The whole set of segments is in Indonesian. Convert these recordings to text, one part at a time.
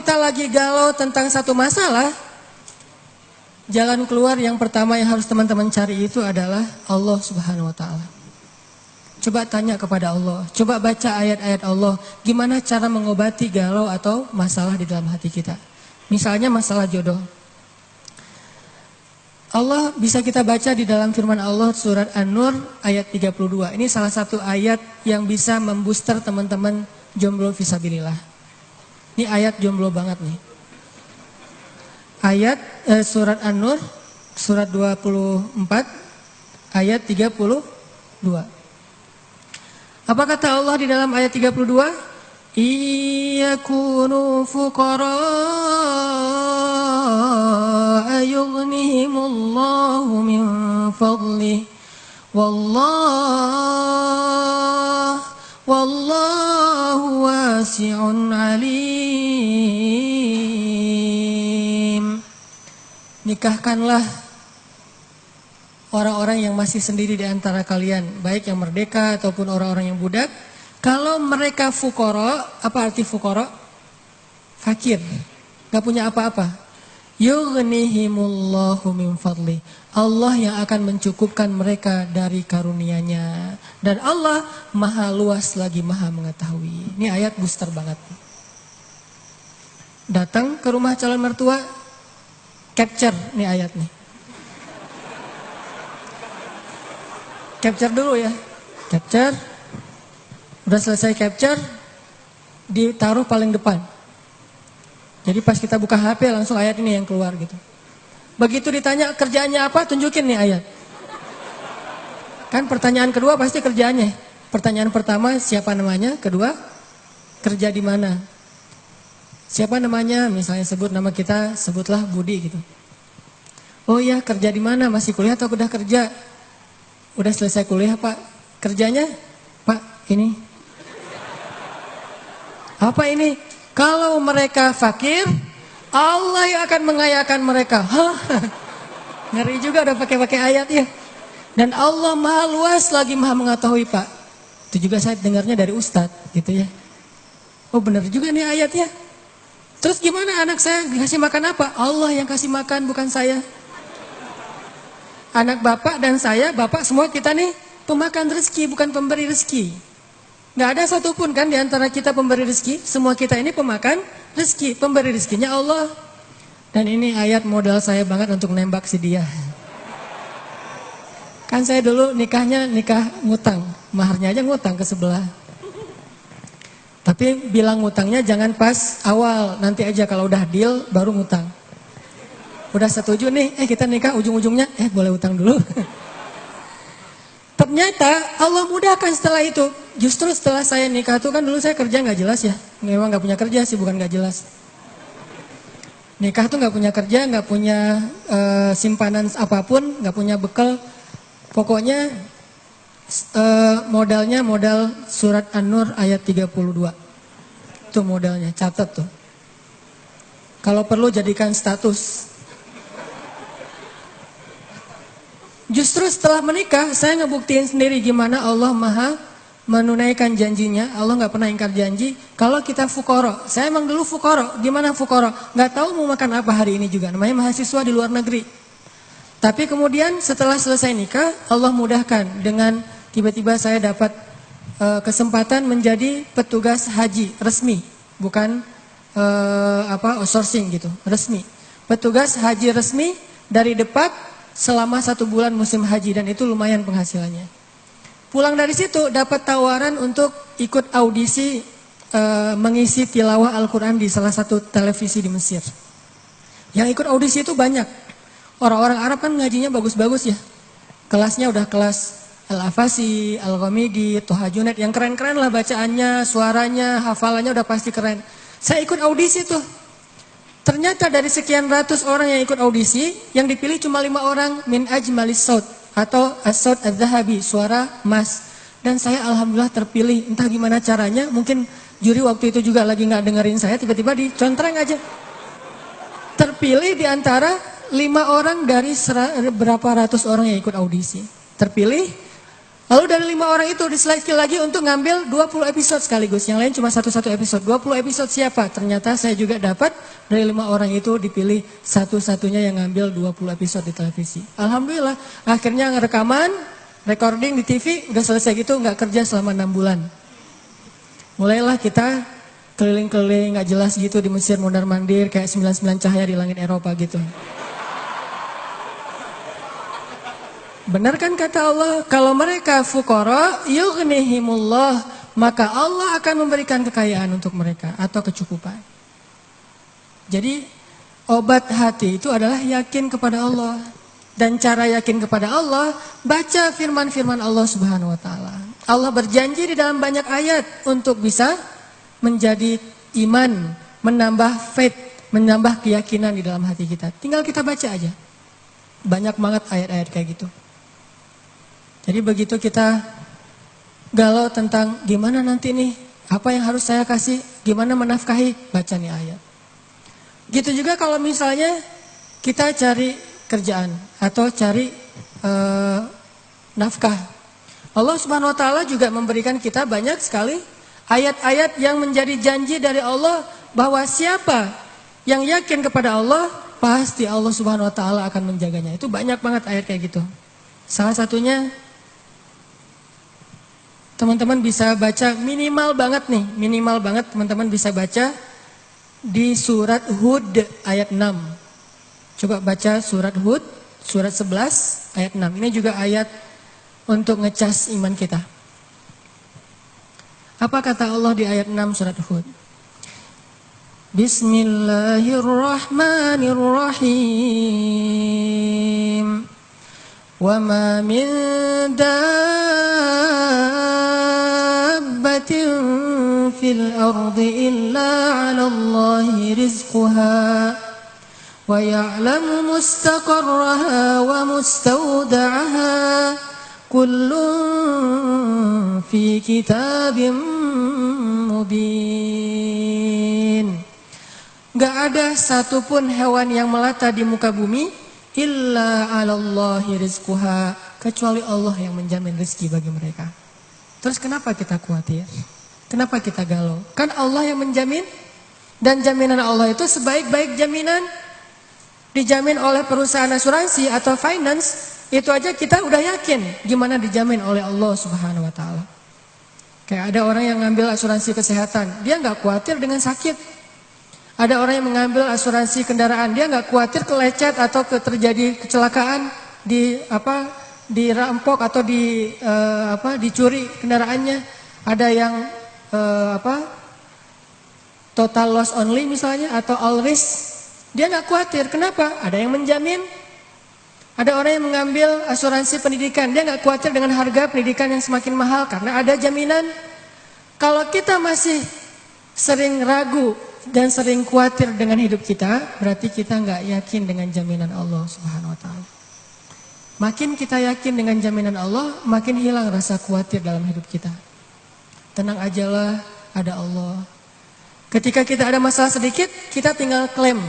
kita lagi galau tentang satu masalah, jalan keluar yang pertama yang harus teman-teman cari itu adalah Allah Subhanahu wa Ta'ala. Coba tanya kepada Allah, coba baca ayat-ayat Allah, gimana cara mengobati galau atau masalah di dalam hati kita. Misalnya masalah jodoh. Allah bisa kita baca di dalam firman Allah surat An-Nur ayat 32. Ini salah satu ayat yang bisa membooster teman-teman jomblo fisabilillah. Ini ayat jomblo banget nih. Ayat surat An-Nur surat 24 ayat 32. Apa kata Allah di dalam ayat 32? Iyakunu fuqara yughnihimullahu min fadlih wallahu wasi'un alim. Nikahkanlah orang-orang yang masih sendiri di antara kalian, baik yang merdeka ataupun orang-orang yang budak. Kalau mereka fuqara, apa arti fuqara? Fakir, gak punya apa-apa. Yughnihimullahu min fadli. Allah yang akan mencukupkan mereka dari karunia-Nya. Dan Allah maha luas lagi maha mengetahui. Ini ayat booster banget. Datang ke rumah calon mertua, capture nih ayat nih. Capture dulu ya. Capture. Udah selesai capture, ditaruh paling depan. Jadi pas kita buka HP langsung ayat ini yang keluar gitu. Begitu ditanya kerjaannya apa, tunjukin nih ayat. Kan pertanyaan kedua pasti kerjaannya. Pertanyaan pertama siapa namanya, kedua kerja di mana. Siapa namanya, misalnya sebut nama kita, sebutlah Budi gitu. Oh iya, kerja di mana, masih kuliah atau udah kerja? Udah selesai kuliah Pak. Kerjanya? Pak, ini. Apa ini? Kalau mereka fakir, Allah yang akan mengayakan mereka. Hah? Ngeri juga udah pakai ayat ya. Dan Allah maha luas lagi maha mengetahui Pak. Itu juga saya dengarnya dari Ustadz gitu ya. Oh benar juga nih ayatnya. Terus gimana anak saya dikasih makan apa? Allah yang kasih makan bukan saya. Anak bapak dan saya, bapak semua kita nih pemakan rezeki bukan pemberi rezeki. Gak ada satupun kan di antara kita pemberi rezeki. Semua kita ini pemakan rezeki. Pemberi rezekinya Allah. Dan ini ayat modal saya banget untuk nembak si dia. Kan saya dulu nikahnya nikah ngutang. Maharnya aja ngutang ke sebelah. Tapi bilang ngutangnya jangan pas awal. Nanti aja kalau udah deal baru ngutang. Udah setuju nih, kita nikah ujung-ujungnya, boleh utang dulu. Ternyata Allah mudahkan setelah itu. Justru setelah saya nikah tuh kan dulu saya kerja gak jelas ya. Memang gak punya kerja sih, bukan gak jelas. Nikah tuh gak punya kerja, gak punya simpanan apapun, gak punya bekal. Pokoknya modalnya modal surat An-Nur ayat 32. Itu modalnya, catat tuh. Kalau perlu jadikan status. Justru setelah menikah, saya ngebuktiin sendiri gimana Allah maha menunaikan janjinya. Allah gak pernah ingkar janji. Kalau kita fukoro, saya emang dulu fukoro. Gimana fukoro? Gak tahu mau makan apa hari ini juga. Namanya mahasiswa di luar negeri. Tapi kemudian setelah selesai nikah, Allah mudahkan dengan tiba-tiba saya dapat kesempatan menjadi petugas haji resmi. Bukan outsourcing gitu, resmi. Petugas haji resmi dari Depak. Selama 1 bulan musim haji dan itu lumayan penghasilannya. Pulang dari situ dapat tawaran untuk ikut audisi mengisi tilawah Al-Quran di salah satu televisi di Mesir. Yang ikut audisi itu banyak. Orang-orang Arab kan ngajinya bagus-bagus ya. Kelasnya udah kelas Al-Afasi, Al-Ghamidi, Toha Junaid. Yang keren-keren lah bacaannya, suaranya, hafalannya udah pasti keren. Saya ikut audisi tuh. Ternyata dari sekian ratus orang yang ikut audisi, yang dipilih cuma 5 orang min ajmalis saut atau as-saut adz-dzahabi, suara emas. Dan saya alhamdulillah terpilih, entah gimana caranya, mungkin juri waktu itu juga lagi nggak dengerin saya, tiba-tiba dicontreng aja. Terpilih di antara 5 orang dari berapa ratus orang yang ikut audisi. Terpilih, Lalu dari 5 orang itu diseleksi lagi untuk ngambil 20 episode sekaligus. Yang lain cuma satu-satu episode. 20 episode siapa? Ternyata saya juga dapat dari 5 orang itu dipilih satu-satunya yang ngambil 20 episode di televisi. Alhamdulillah, akhirnya rekaman, recording di TV, udah selesai gitu, nggak kerja selama 6 bulan. Mulailah kita keliling-keliling nggak jelas gitu di Mesir, mondar-mandir kayak 99 cahaya di langit Eropa gitu. Benar kan kata Allah, kalau mereka fuqara yughnihimullah, maka Allah akan memberikan kekayaan untuk mereka atau kecukupan. Jadi obat hati itu adalah yakin kepada Allah. Dan cara yakin kepada Allah, baca firman-firman Allah Subhanahu wa taala. Allah berjanji di dalam banyak ayat untuk bisa menjadi iman, menambah faith, menambah keyakinan di dalam hati kita. Tinggal kita baca aja. Banyak banget ayat-ayat kayak gitu. Jadi begitu kita galau tentang gimana nanti nih, apa yang harus saya kasih, gimana menafkahi, baca nih ayat. Gitu juga kalau misalnya kita cari kerjaan atau cari nafkah. Allah Subhanahu wa taala juga memberikan kita banyak sekali ayat-ayat yang menjadi janji dari Allah bahwa siapa yang yakin kepada Allah, pasti Allah Subhanahu wa taala akan menjaganya. Itu banyak banget ayat kayak gitu. Salah satunya teman-teman bisa baca minimal banget teman-teman bisa baca di surat Hud ayat 6. Coba baca surat Hud, surat 11 ayat 6. Ini juga ayat untuk ngecas iman kita. Apa kata Allah di ayat 6 surat Hud? Bismillahirrahmanirrahim. Wa ma min dabbatin fil ardi illa 'ala Allahi rizquha wa ya'lamu mustaqarraha wa mustawda'aha kullun fi kitabim mubin. Gak ada satupun hewan yang melata di muka bumi illa 'alallahi rizquha, kecuali Allah yang menjamin rezeki bagi mereka. Terus kenapa kita khawatir? Kenapa kita galau? Kan Allah yang menjamin, dan jaminan Allah itu sebaik-baik jaminan dijamin oleh perusahaan asuransi atau finance. Itu aja kita udah yakin gimana dijamin oleh Allah Subhanahu wa taala. Kayak ada orang yang ngambil asuransi kesehatan, dia nggak khawatir dengan sakit. Ada orang yang mengambil asuransi kendaraan, dia nggak khawatir kelecet atau terjadi kecelakaan, dirampok atau dicuri kendaraannya. Ada yang total loss only misalnya atau all risk, dia nggak khawatir. Kenapa? Ada yang menjamin. Ada orang yang mengambil asuransi pendidikan, dia nggak khawatir dengan harga pendidikan yang semakin mahal karena ada jaminan. Kalau kita masih sering ragu dan sering khawatir dengan hidup kita, berarti kita nggak yakin dengan jaminan Allah Subhanahu wa taala. Makin kita yakin dengan jaminan Allah, makin hilang rasa khawatir dalam hidup kita. Tenang ajalah, ada Allah. Ketika kita ada masalah sedikit, kita tinggal klaim.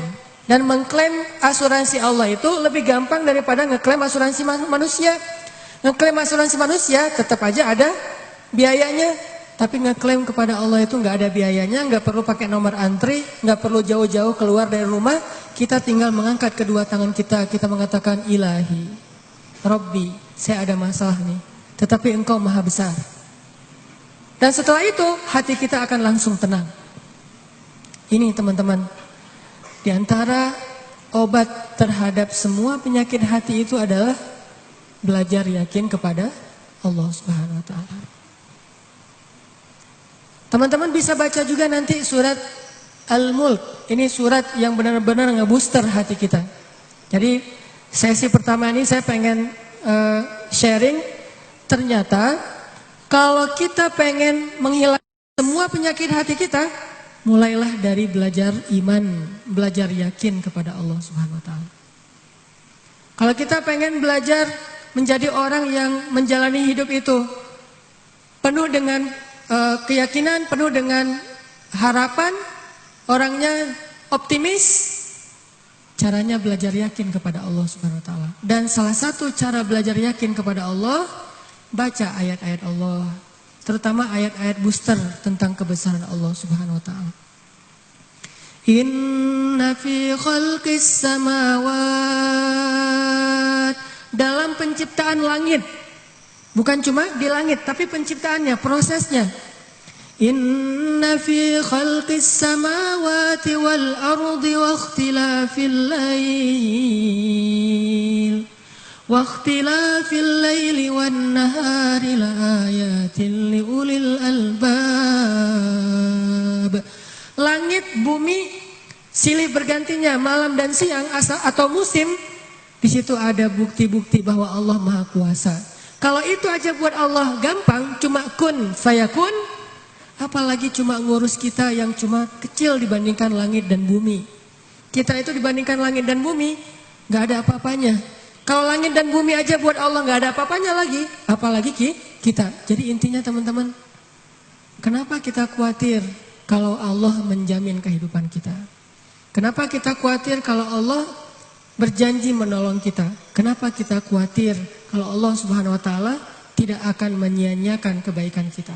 Dan mengklaim asuransi Allah itu lebih gampang daripada ngeklaim asuransi manusia. Ngeklaim asuransi manusia tetap aja ada biayanya. Tapi ngeklaim kepada Allah itu nggak ada biayanya, nggak perlu pakai nomor antri, nggak perlu jauh-jauh keluar dari rumah. Kita tinggal mengangkat kedua tangan kita mengatakan Ilahi, Robbi, saya ada masalah nih, tetapi Engkau Maha Besar. Dan setelah itu hati kita akan langsung tenang. Ini teman-teman, di antara obat terhadap semua penyakit hati itu adalah belajar yakin kepada Allah Subhanahu wa taala. Teman-teman bisa baca juga nanti surat Al-Mulk. Ini surat yang benar-benar ngebooster hati kita. Jadi sesi pertama ini saya pengen sharing. Ternyata kalau kita pengen menghilangkan semua penyakit hati kita, mulailah dari belajar iman, belajar yakin kepada Allah Subhanahu wa taala. Kalau kita pengen belajar menjadi orang yang menjalani hidup itu penuh dengan keyakinan, penuh dengan harapan, orangnya optimis, caranya belajar yakin kepada Allah Subhanahu wa taala. Dan salah satu cara belajar yakin kepada Allah, baca ayat-ayat Allah, terutama ayat-ayat booster tentang kebesaran Allah Subhanahu wa taala. Inna fi khalqis samawat, dalam penciptaan langit, bukan cuma di langit tapi penciptaannya, prosesnya. Inna fi khalqis samawati wal ardi wa ikhtilafil lail wa ikhtilafil laili wan nahari laayatin liulil albab. Langit, bumi, silih bergantinya malam dan siang atau musim, di situ ada bukti-bukti bahwa Allah Maha Kuasa. Kalau itu aja buat Allah gampang, cuma kun fayakun, apalagi cuma ngurus kita yang cuma kecil dibandingkan langit dan bumi. Kita itu dibandingkan langit dan bumi gak ada apa-apanya. Kalau langit dan bumi aja buat Allah gak ada apa-apanya lagi, apalagi kita. Jadi intinya teman-teman, kenapa kita khawatir kalau Allah menjamin kehidupan kita? Kenapa kita khawatir kalau Allah berjanji menolong kita? Kenapa kita khawatir kalau Allah Subhanahu wa taala tidak akan menyia-nyiakan kebaikan kita?